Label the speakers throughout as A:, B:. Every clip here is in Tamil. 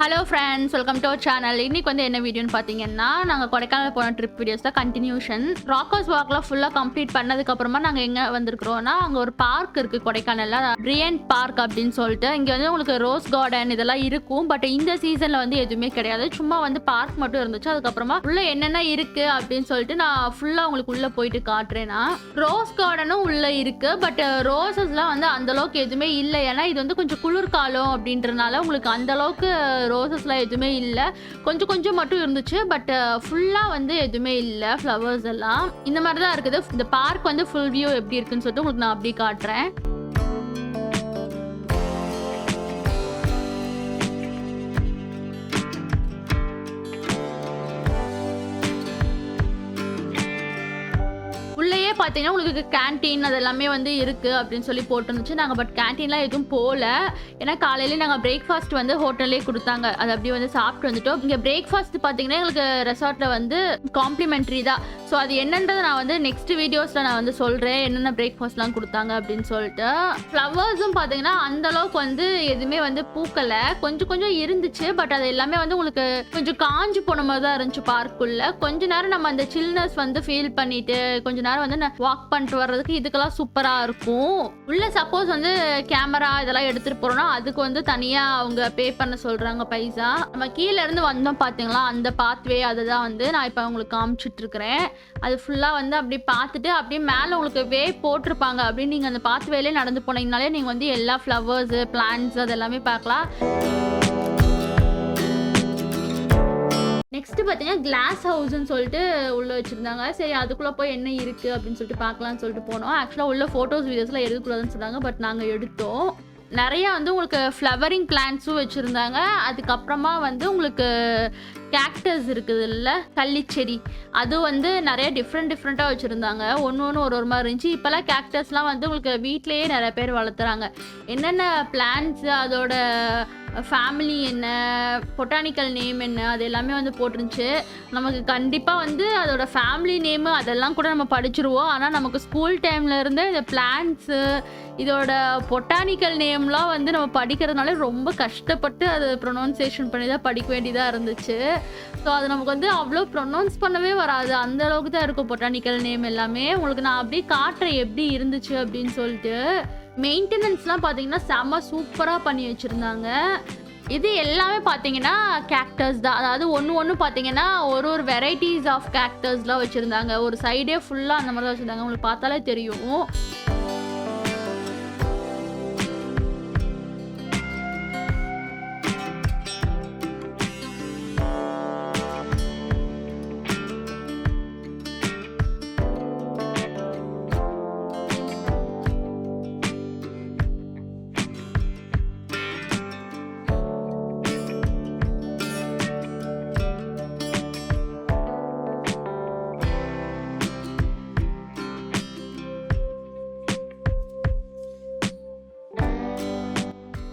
A: Hello friends, welcome to our channel. இன்னைக்கு வந்து என்ன வீடியோன்னு பார்த்தீங்கன்னா, நாங்கள் கொடைக்கானல் போன ட்ரிப் வீடியோஸ் தான் கண்டினியூஷன். ராக்கர்ஸ் வாக்லாம் ஃபுல்லாக கம்ப்ளீட் பண்ணதுக்கப்புறமா நாங்கள் எங்கே வந்திருக்கிறோம்னா, அங்கே ஒரு பார்க் இருக்குது கொடைக்கானலில், பிரியன்ட் பார்க் அப்படின்னு சொல்லிட்டு. இங்கே வந்து உங்களுக்கு ரோஸ் கார்டன் இதெல்லாம் இருக்கும். பட் இந்த சீசனில் வந்து எதுவுமே கிடையாது. சும்மா வந்து பார்க் மட்டும் இருந்துச்சு. அதுக்கப்புறமா உள்ளே என்னென்ன இருக்குது அப்படின்னு சொல்லிட்டு நான் ஃபுல்லாக உங்களுக்கு உள்ளே போயிட்டு காட்டுறேன்னா, ரோஸ் கார்டனும் உள்ளே இருக்குது. பட் ரோசஸ்லாம் வந்து அந்தளவுக்கு எதுவுமே இல்லை. ஏன்னா இது வந்து கொஞ்சம் குளிர்காலம் அப்படின்றனால உங்களுக்கு அந்தளவுக்கு ரோசஸ்லாம் எதுவுமே இல்லை. கொஞ்சம் கொஞ்சம் மட்டும் இருந்துச்சு. பட் ஃபுல்லாக வந்து எதுவுமே இல்லை. ஃப்ளவர்ஸ் எல்லாம் இந்த மாதிரி தான் இருக்குது. இந்த பார்க் வந்து ஃபுல் வியூ எப்படி இருக்குன்னு சொல்லிட்டு உங்களுக்கு நான் அப்படி காட்டுறேன். உள்ளேயே பார்த்தீங்கன்னா உங்களுக்கு கேன்டீன் அது எல்லாமே வந்து இருக்குது அப்படின்னு சொல்லி போட்டுருந்துச்சு. நாங்கள் பட் கேன்டீன்லாம் எதுவும் போகல. ஏன்னா காலையிலே நாங்கள் பிரேக்ஃபாஸ்ட் வந்து ஹோட்டல்லே கொடுத்தாங்க. அது அப்படியே வந்து சாப்பிட்டு வந்துட்டோம். இங்கே பிரேக்ஃபாஸ்ட் பார்த்தீங்கன்னா எங்களுக்கு ரெசார்ட்டில் வந்து காம்ப்ளிமெண்ட்ரி தான். ஸோ அது என்னன்றதை நான் வந்து நெக்ஸ்ட் வீடியோஸில் நான் வந்து சொல்கிறேன், என்னென்ன பிரேக்ஃபாஸ்ட்லாம் கொடுத்தாங்க அப்படின்னு சொல்லிட்டு. ஃப்ளவர்ஸும் பார்த்தீங்கன்னா அந்தளவுக்கு வந்து எதுவுமே வந்து பூக்கலை. கொஞ்சம் கொஞ்சம் இருந்துச்சு. பட் அது எல்லாமே வந்து உங்களுக்கு கொஞ்சம் காஞ்சு போன மாதிரி தான் இருந்துச்சு பார்க்குள்ளே. கொஞ்ச நேரம் நம்ம அந்த சில்னஸ் வந்து ஃபீல் பண்ணிட்டு கொஞ்ச நேரம் வந்து வாக் பண்ணிட்டு வர்றதுக்கு இதுக்கெல்லாம் சூப்பராக இருக்கும். உள்ள சப்போஸ் வந்து கேமரா இதெல்லாம் எடுத்துகிட்டு போகிறோம்னா அதுக்கு வந்து தனியாக அவங்க பே பண்ண சொல்கிறாங்க பைசா. நம்ம கீழே இருந்து வந்தோம் பார்த்தீங்களா, அந்த பாத்வே அதை தான் வந்து நான் இப்போ உங்களுக்கு காமிச்சிட்டு இருக்கிறேன். அது ஃபுல்லாக வந்து அப்படி பார்த்துட்டு அப்படியே மேலே உங்களுக்கு வே போட்டிருப்பாங்க. அப்படின்னு நீங்கள் அந்த பாத்வேலே நடந்து போனீங்கனாலே நீங்கள் வந்து எல்லா ஃப்ளவர்ஸு பிளான்ட்ஸ் அது எல்லாமே பார்க்கலாம். நெக்ஸ்ட் பார்த்தீங்கன்னா கிளாஸ் ஹவுஸ்ன்னு சொல்லிட்டு உள்ளே வச்சுருந்தாங்க. சரி அதுக்குள்ளே போய் என்ன இருக்குது அப்படின்னு சொல்லிட்டு பார்க்கலான்னு சொல்லிட்டு போனோம். ஆக்சுவலாக உள்ள ஃபோட்டோஸ் வீடியோஸ்லாம் எடுக்கக்கூடாதுன்னு சொன்னாங்க. பட் நாங்கள் எடுத்தோம். நிறையா வந்து உங்களுக்கு ஃப்ளவரிங் பிளான்ட்ஸும் வச்சுருந்தாங்க. அதுக்கப்புறமா வந்து உங்களுக்கு கேக்டஸ் இருக்குது இல்லை, கள்ளிச்செடி, அது வந்து நிறைய டிஃப்ரெண்ட்டாக வச்சுருந்தாங்க. ஒன்று ஒரு மாதிரி இருந்துச்சு. இப்போல்லாம் கேக்டஸ்லாம் வந்து உங்களுக்கு வீட்டிலேயே நிறைய பேர் வளர்த்துறாங்க. என்னென்ன பிளான்ட்ஸு அதோட ஃபேமிலி என்ன, பொட்டானிக்கல் நேம் என்ன, அது எல்லாமே வந்து போட்டுருந்துச்சு. நமக்கு கண்டிப்பாக வந்து அதோட ஃபேமிலி நேமு அதெல்லாம் கூட நம்ம படிச்சிருவோம். ஆனால் நமக்கு ஸ்கூல் டைமில் இருந்து இந்த பிளான்ட்ஸு இதோட பொட்டானிக்கல் நேம்லாம் வந்து நம்ம படிக்கிறதுனால ரொம்ப கஷ்டப்பட்டு அது ப்ரொனவுன்சியேஷன் பண்ணி தான் படிக்க வேண்டியதாக இருந்துச்சு. ஸோ அது நமக்கு வந்து அவ்வளோ ப்ரொனவுன்ஸ் பண்ணவே வராது. அந்த அளவுக்கு தான் இருக்கும் பொட்டானிக்கல் நேம் எல்லாமே. உங்களுக்கு நான் அப்படியே காட்டுறேன் எப்படி இருந்துச்சு அப்படின்னு சொல்லிட்டு. மெயின்டெனன்ஸ்லாம் பார்த்தீங்கன்னா செம்ம சூப்பராக பண்ணி வச்சுருந்தாங்க. இது எல்லாமே பார்த்தீங்கன்னா கேக்டஸ் தான். அதாவது ஒன்று பார்த்தீங்கன்னா ஒரு வெரைட்டிஸ் ஆஃப் கேக்டஸ்லாம் வச்சுருந்தாங்க. ஒரு சைடே ஃபுல்லாக அந்த மாதிரி தான் வச்சுருந்தாங்க. உங்களுக்கு பார்த்தாலே தெரியும்.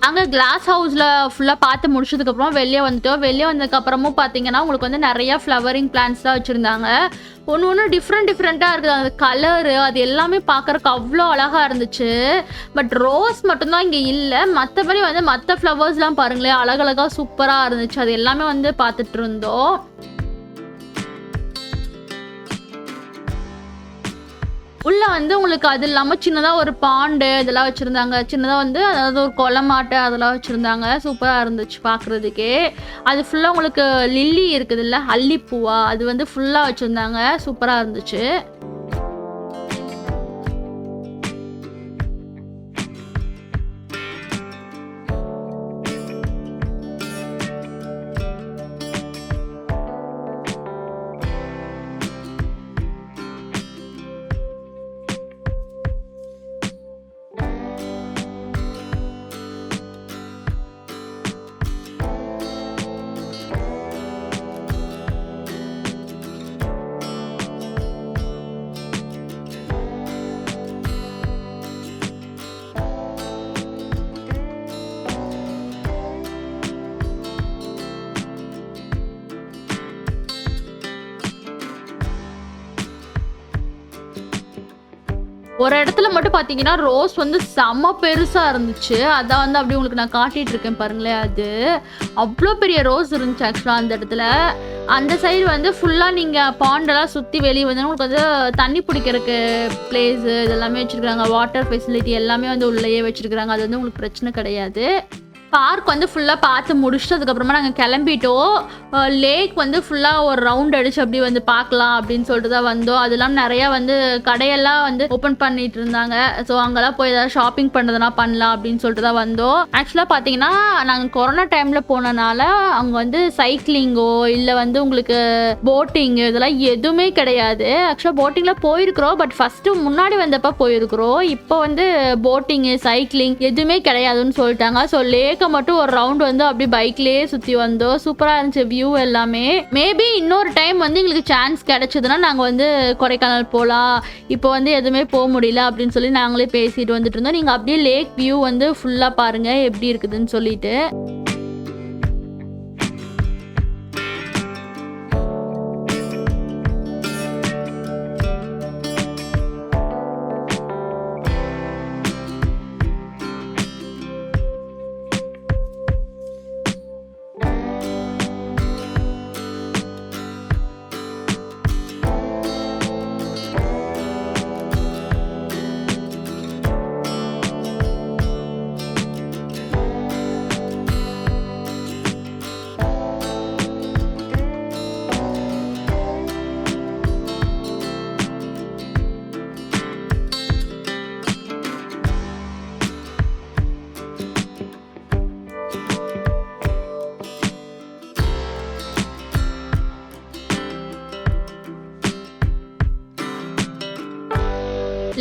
A: அங்கே கிளாஸ் ஹவுஸில் ஃபுல்லாக பார்த்து முடிச்சதுக்கப்புறம் வெளியே வந்துட்டோம். வெளியே வந்ததுக்கப்புறமும் பார்த்தீங்கன்னா உங்களுக்கு வந்து நிறையா ஃப்ளவரிங் பிளான்ட்ஸ் தான் வச்சுருந்தாங்க. ஒன்று டிஃப்ரெண்ட்டாக இருக்குது. அந்த கலரு அது எல்லாமே பார்க்குறக்கு அவ்வளோ அழகாக இருந்துச்சு. பட் ரோஸ் மட்டும்தான் இங்கே இல்லை. மற்றபடி வந்து மற்ற ஃப்ளவர்ஸ்லாம் பாருங்களேன், அழகழகாக சூப்பராக இருந்துச்சு. அது எல்லாமே வந்து பார்த்துட்டு இருந்தோம். உள்ளே வந்து உங்களுக்கு அது இல்லாமல் சின்னதாக ஒரு பாண்டு இதெல்லாம் வச்சுருந்தாங்க. சின்னதாக வந்து அதாவது ஒரு குளமாட்டை அதெல்லாம் வச்சுருந்தாங்க. சூப்பராக இருந்துச்சு பார்க்குறதுக்கே. அது ஃபுல்லாக உங்களுக்கு லில்லி இருக்குதுல்ல, அல்லிப்பூவா, அது வந்து ஃபுல்லாக வச்சுருந்தாங்க. சூப்பராக இருந்துச்சு. ஒரு இடத்துல மட்டும் பார்த்தீங்கன்னா ரோஸ் வந்து செம்ம பெருசாக இருந்துச்சு. அதான் வந்து அப்படியே உங்களுக்கு நான் காட்டிகிட்டு இருக்கேன் பாருங்களேன். அது அவ்வளோ பெரிய ரோஸ் இருந்துச்சு ஆக்சுவலாக அந்த இடத்துல. அந்த சைடு வந்து ஃபுல்லாக நீங்கள் பாண்டெல்லாம் சுற்றி வெளியே வந்து உங்களுக்கு வந்து தண்ணி பிடிக்கிறதுக்கு பிளேஸு இதெல்லாமே வச்சுருக்காங்க. வாட்டர் ஃபெசிலிட்டி எல்லாமே வந்து உள்ளேயே வச்சுருக்குறாங்க. அது வந்து உங்களுக்கு பிரச்சனை கிடையாது. பார்க் வந்து ஃபுல்லாக பார்த்து முடிச்சுட்டு அதுக்கப்புறமா நாங்கள் கிளம்பிட்டோம். லேக் வந்து ஃபுல்லாக ஒரு ரவுண்ட் அடிச்சு அப்படி வந்து பார்க்கலாம் அப்படின்னு சொல்லிட்டு தான் வந்தோம். அது இல்லாமல் நிறையா வந்து கடையெல்லாம் வந்து ஓப்பன் பண்ணிட்டு இருந்தாங்க. ஸோ அங்கெல்லாம் போய் ஏதாவது ஷாப்பிங் பண்ணுறதுனா பண்ணலாம் அப்படின்னு சொல்லிட்டு தான் வந்தோம். ஆக்சுவலாக பார்த்தீங்கன்னா நாங்கள் கொரோனா டைமில் போனனால அங்கே வந்து சைக்கிளிங்கோ இல்லை வந்து உங்களுக்கு போட்டிங்கு இதெல்லாம் எதுவுமே கிடையாது. ஆக்சுவலாக போட்டிங்கில் போயிருக்கிறோம், பட் ஃபஸ்ட்டு முன்னாடி வந்தப்போ போயிருக்கிறோம். இப்போ வந்து போட்டிங்கு சைக்கிளிங் எதுவுமே கிடையாதுன்னு சொல்லிட்டாங்க. ஸோ லேக் மட்டும் ஒரு ரவுண்ட் வந்து அப்படி பைக்லயே சுத்தி வந்தோம். சூப்பரா இருந்துச்சு வியூ எல்லாமே. மேபி இன்னொரு டைம் வந்து எங்களுக்கு சான்ஸ் கிடைச்சதுன்னா நாங்க வந்து கொடைக்கானல் போலாம். இப்போ வந்து எதுவுமே போக முடியல அப்படின்னு சொல்லி நாங்களே பேசிட்டு வந்துட்டு இருந்தோம். நீங்க அப்படியே லேக் வியூ வந்து ஃபுல்லா பாருங்க எப்படி இருக்குதுன்னு சொல்லிட்டு.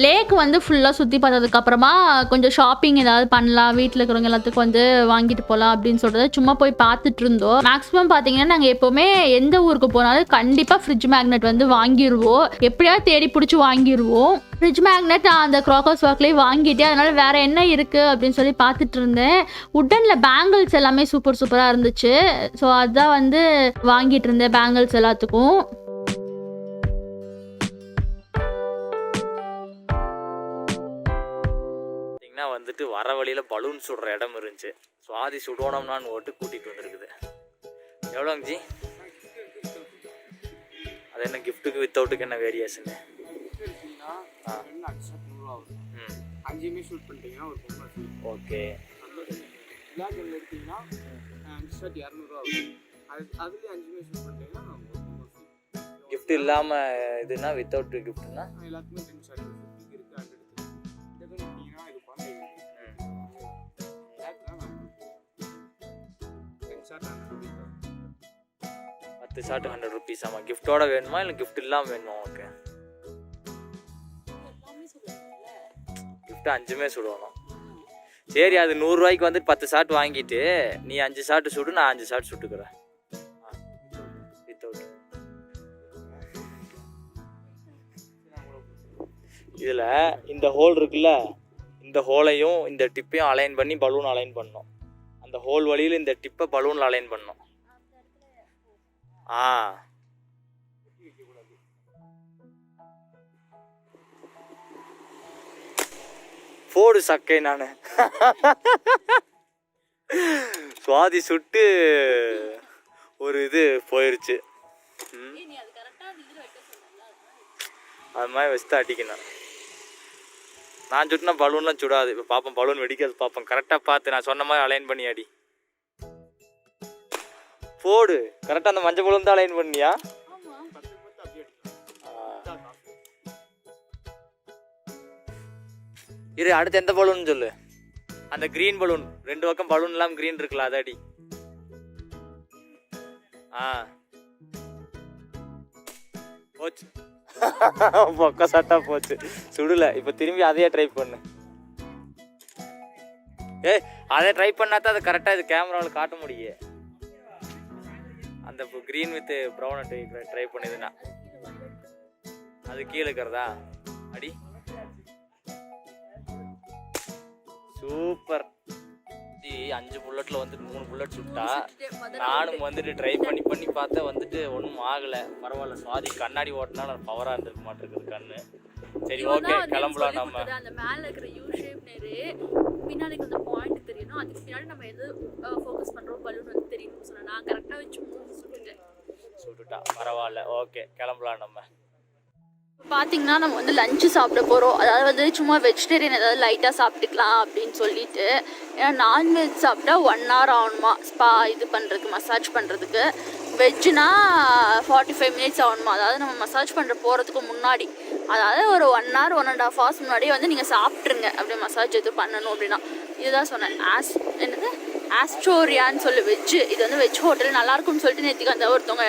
A: லேக் வந்து ஃபுல்லாக சுற்றி பார்த்ததுக்கப்புறமா கொஞ்சம் ஷாப்பிங் ஏதாவது பண்ணலாம், வீட்டில் இருக்கிறவங்க எல்லாத்துக்கும் வந்து வாங்கிட்டு போகலாம் அப்படின்னு சொல்லிட்டு சும்மா போய் பார்த்துட்டு இருந்தோம். மேக்ஸிமம் பார்த்தீங்கன்னா நாங்கள் எப்போவுமே எந்த ஊருக்கு போனாலும் கண்டிப்பாக ஃப்ரிட்ஜ் மேக்னெட் வந்து வாங்கிடுவோம். எப்படியாவது தேடி பிடிச்சி வாங்கிடுவோம். ஃப்ரிட்ஜ் மேக்னெட் அந்த க்ராக்கர்ஸ் ஒர்க்லேயே வாங்கிட்டே, அதனால் வேறு என்ன இருக்குது அப்படின்னு சொல்லி பார்த்துட்டு இருந்தேன். உட்டனில் பேங்கிள்ஸ் எல்லாமே சூப்பராக இருந்துச்சு. ஸோ அதுதான் வந்து வாங்கிட்டு இருந்தேன் பேங்கிள்ஸ் எல்லாத்துக்கும்.
B: வந்துட்டு வர வழியில் பலூன் சுடுற இடம் இருந்துச்சு. சுவாதி சுடோனம்னான்னு ஓட்டு கூட்டிகிட்டு வந்துருக்குது. எவ்வளோங்க ஜி? அது என்ன கிஃப்ட்டுக்கு வித்தவுட்டுக்கு என்ன வேரியேஷனு? ஓகே. கிஃப்ட் இல்லாமல் இதுனா வித்தவுட் கிஃப்ட்னா $10 ஷாட் $100. ஆமாம். கிஃப்டோட வேணுமா இல்லை கிஃப்ட் இல்லாமல் வேணுமா? ஓகே. கிஃப்ட் 5மே சுடணும். சரி, அது $100 வந்துட்டு 10 ஷாட் வாங்கிட்டு நீ 5 ஷாட் சுடு, நான் 5 ஷாட் சுட்டுக்கிறேன். வித்தவுட் இதில் இந்த ஹோல் இருக்குல்ல, இந்த ஹோலையும் இந்த டிப்பையும் அலைன் பண்ணி பலூன் அலைன் பண்ணணும். அந்த ஹோல் வழியில் இந்த டிப்பை பலூனில் அலைன் பண்ணணும். போடு சக்கை. நான் சுவாதி சுட்டு ஒரு இது போயிருச்சு. அது மாதிரி வச்சுதான் அடிக்கணும். நான் சுட்டினா பலூன்லாம் சுடாது. இப்போ பார்ப்போம், பலூன் வெடிக்காது பார்ப்போம். கரெக்டாக பார்த்து நான் சொன்ன மாதிரி அலைன் பண்ணி அடி. போடு. கரெக்டாக அந்த மஞ்சள் பலூன் தான் அலைன் பண்ணியா? இரு, அடுத்து எந்த பலூன் சொல்லு. அந்த கிரீன் பலூன், 2 பக்கம் பலூன் இல்லாமல் கிரீன் இருக்குல்ல, அதை அடி. போச்சு. பக்கம் சட்டா போச்சு. சுடல. இப்போ திரும்பி அதையே ட்ரை பண்ணு. அதை ட்ரை பண்ணாதான் அது கரெக்டாக இது கேமராவில் காட்ட முடியும். அந்த க்ரீன் வித் ப்ரௌன் ட்ரை பண்ணுதுன்னா அது கீழே இருக்கிறதா? அடி. சூப்பர். 5 புல்லட்டில் வந்துட்டு 3 புல்லட் சுட்டா. நானும் வந்துட்டு ட்ரை பண்ணி பார்த்தேன், வந்துட்டு ஒன்றும் ஆகலை. பரவாயில்ல, சுவாதி கண்ணாடி ஓட்டினா நான் பவராக இருந்திருக்க மாட்டேங்குது கண்ணு. சரி ஓகே கிளம்பலாம் நம்ம.
A: அந்த மேல இருக்கிற யூ ஷேப் நேரு பின்னாடி அந்த பாயிண்ட் தெரியணும், அதுக்கு பின்னாடி நம்ம எது ஃபோக்கஸ் பண்றோம் பலூன் வந்து தெரியணும்னு சொன்னா நான் கரெக்டா வச்சு
B: சுட்டுட்டா. பரவாயில்ல, ஓகே கிளம்பலாம் நம்ம.
A: பார்த்தீங்கன்னா நம்ம வந்து லஞ்சு சாப்பிட போகிறோம். அதாவது வந்து சும்மா வெஜிடேரியன் ஏதாவது லைட்டாக சாப்பிட்டுக்கலாம் அப்படின்னு சொல்லிட்டு. ஏன்னா நான்வெஜ் சாப்பிட்டா 1 hour ஆகணுமா ஸ்பா இது பண்ணுறதுக்கு, மசாஜ் பண்ணுறதுக்கு. வெஜ்ஜுனா 45 minutes ஆகணுமா. அதாவது நம்ம மசாஜ் பண்ணுற போகிறதுக்கு முன்னாடி, அதாவது ஒரு 1 hour 1.5 hours முன்னாடியே வந்து நீங்கள் சாப்பிட்ருங்க அப்படியே மசாஜ் எது பண்ணணும் அப்படின்னா. இதுதான் சொன்னேன். என்னது ஆஸ்ட்ரோரியான்னு சொல்லி வெஜ்ஜு. இது வந்து வெஜ் ஹோட்டல் நல்லாயிருக்கும்னு சொல்லிட்டு நேற்றுக்கு அந்த ஒருத்தவங்க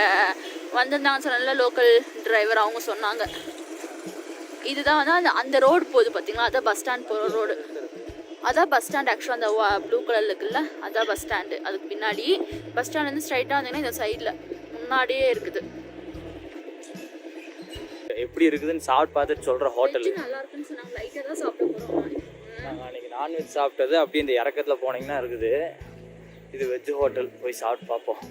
A: வந்திருந்தாங்கன்னு சொன்னால லோக்கல் டிரைவர், அவங்க சொன்னாங்க. இதுதான் வந்து அந்த ரோடு போகுது பார்த்தீங்களா, அதான் பஸ் ஸ்டாண்ட் போகிற ரோடு. அதான் பஸ் ஸ்டாண்ட் ஆக்சுவலாக அந்த ப்ளூ கலரில் இருக்குல்ல, அதான் பஸ் ஸ்டாண்டு. அதுக்கு பின்னாடி பஸ் ஸ்டாண்ட் வந்து ஸ்ட்ரைட்டாக வந்தீங்கன்னா இந்த சைடில் முன்னாடியே இருக்குது.
B: எப்படி இருக்குதுன்னு சாப்பிட்டு பார்த்துட்டு சொல்கிற ஹோட்டல்
A: நல்லா இருக்குன்னு சொன்னாங்க. லைட்டாக தான் சாப்பிட போகிறோம்.
B: நாங்கள் அன்றைக்கி நான்வெஜ் சாப்பிட்டது அப்படி இந்த இறக்கத்தில் போனீங்கன்னா இருக்குது. இது வெஜ் ஹோட்டல், போய் சாப்பிட்டு பார்ப்போம்.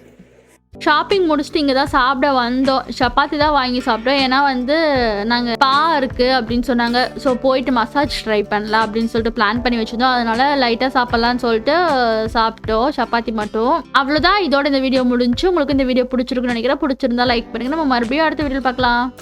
B: ஷாப்பிங் முடிச்சுட்டு இங்கே தான் சாப்பிட வந்தோம். சப்பாத்தி தான் வாங்கி சாப்பிட்டோம். ஏன்னா வந்து நாங்கள் ஸ்பா இருக்குது அப்படின்னு சொன்னாங்க. ஸோ போயிட்டு மசாஜ் ட்ரை பண்ணலாம் அப்படின்னு சொல்லிட்டு பிளான் பண்ணி வச்சுருந்தோம். அதனால் லைட்டாக சாப்பிட்லான்னு சொல்லிட்டு சாப்பிட்டோம் சப்பாத்தி மட்டும். அவ்வளோதான், இதோட இந்த வீடியோ முடிஞ்சு. உங்களுக்கு இந்த வீடியோ பிடிச்சிருக்குன்னு நினைக்கிறேன். பிடிச்சிருந்தா லைக் பண்ணுங்கள். நம்ம மறுபடியும் அடுத்த வீடியோவில் பார்க்கலாம்.